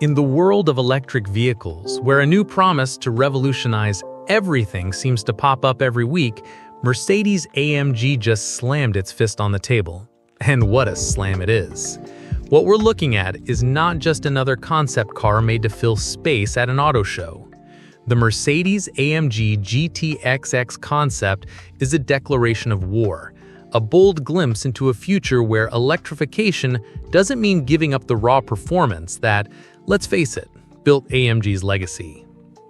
In the world of electric vehicles, where a new promise to revolutionize everything seems to pop up every week, Mercedes-AMG just slammed its fist on the table. And what a slam it is. What we're looking at is not just another concept car made to fill space at an auto show. The Mercedes-AMG GT XX Concept is a declaration of war, a bold glimpse into a future where electrification doesn't mean giving up the raw performance that, let's face it, built AMG's legacy.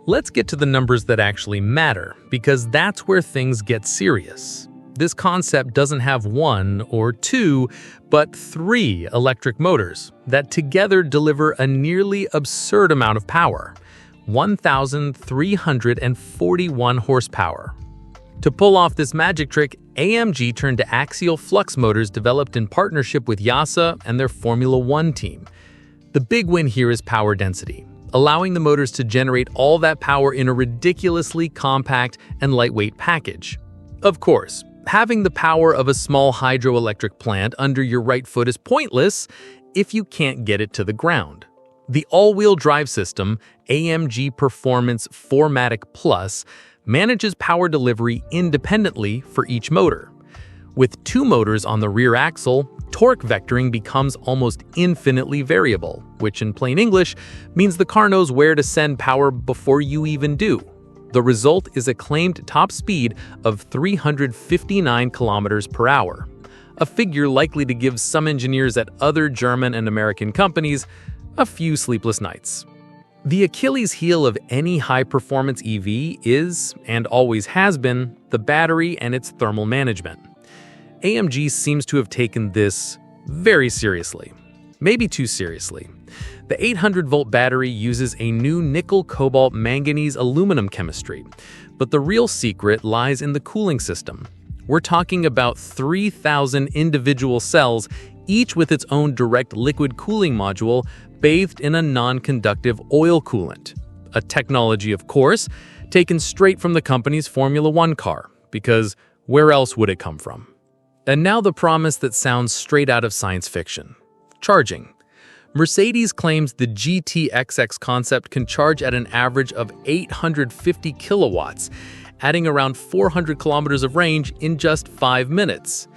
Let's get to the numbers that actually matter, because that's where things get serious. This concept doesn't have one or two, but three electric motors that together deliver a nearly absurd amount of power: 1,341 horsepower. To pull off this magic trick, AMG turned to axial flux motors developed in partnership with YASA and their Formula One team. The big win here is power density, allowing the motors to generate all that power in a ridiculously compact and lightweight package. Of course, having the power of a small hydroelectric plant under your right foot is pointless if you can't get it to the ground. The all-wheel drive system, AMG Performance 4MATIC Plus, manages power delivery independently for each motor. With two motors on the rear axle, torque vectoring becomes almost infinitely variable, which in plain English means the car knows where to send power before you even do. The result is a claimed top speed of 359 kilometers per hour, a figure likely to give some engineers at other German and American companies a few sleepless nights. The Achilles heel of any high-performance EV is, and always has been, the battery and its thermal management. AMG seems to have taken this very seriously, maybe too seriously. The 800-volt battery uses a new nickel-cobalt-manganese-aluminum chemistry, but the real secret lies in the cooling system. We're talking about 3,000 individual cells, each with its own direct liquid cooling module bathed in a non-conductive oil coolant. A technology, of course, taken straight from the company's Formula One car, because where else would it come from? And now the promise that sounds straight out of science fiction: charging. Mercedes claims the GT XX Concept can charge at an average of 850 kilowatts, adding around 400 kilometers of range in just 5 minutes.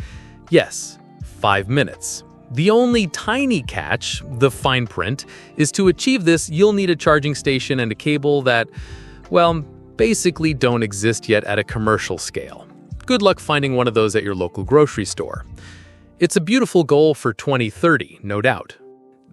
Yes, 5 minutes. The only tiny catch, the fine print, is to achieve this, you'll need a charging station and a cable that, well, basically don't exist yet at a commercial scale. Good luck finding one of those at your local grocery store. It's a beautiful goal for 2030, no doubt.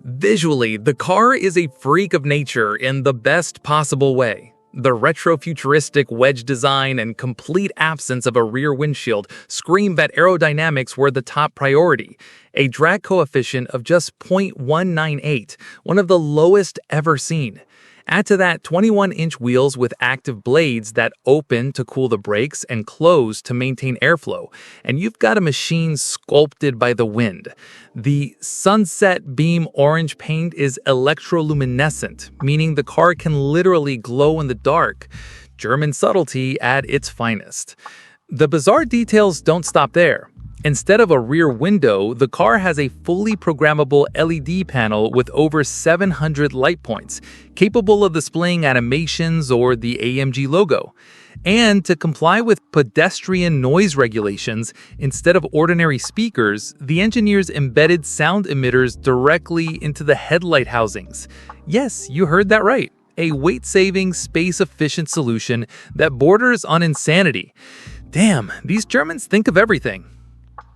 Visually, the car is a freak of nature in the best possible way. The retro-futuristic wedge design and complete absence of a rear windshield scream that aerodynamics were the top priority. A drag coefficient of just 0.198, one of the lowest ever seen. Add to that 21-inch wheels with active blades that open to cool the brakes and close to maintain airflow, and you've got a machine sculpted by the wind. The sunset beam orange paint is electroluminescent, meaning the car can literally glow in the dark. German subtlety at its finest. The bizarre details don't stop there. Instead of a rear window, the car has a fully programmable LED panel with over 700 light points, capable of displaying animations or the AMG logo. And to comply with pedestrian noise regulations, instead of ordinary speakers, the engineers embedded sound emitters directly into the headlight housings. Yes, you heard that right. A weight-saving, space-efficient solution that borders on insanity. Damn, these Germans think of everything.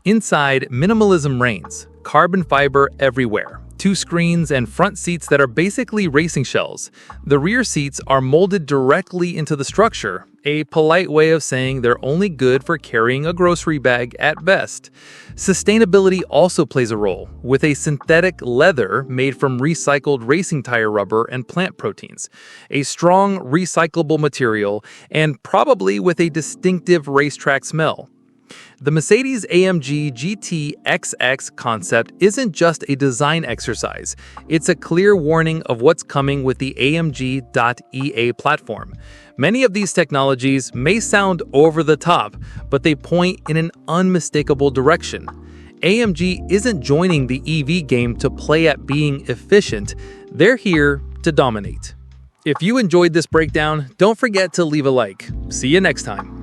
Inside, minimalism reigns. Carbon fiber everywhere. 2 screens and front seats that are basically racing shells. The rear seats are molded directly into the structure, a polite way of saying they're only good for carrying a grocery bag at best. Sustainability also plays a role, with a synthetic leather made from recycled racing tire rubber and plant proteins, a strong recyclable material, and probably with a distinctive racetrack smell. The Mercedes-AMG GT XX Concept isn't just a design exercise, it's a clear warning of what's coming with the AMG.EA platform. Many of these technologies may sound over the top, but they point in an unmistakable direction. AMG isn't joining the EV game to play at being efficient, they're here to dominate. If you enjoyed this breakdown, don't forget to leave a like. See you next time.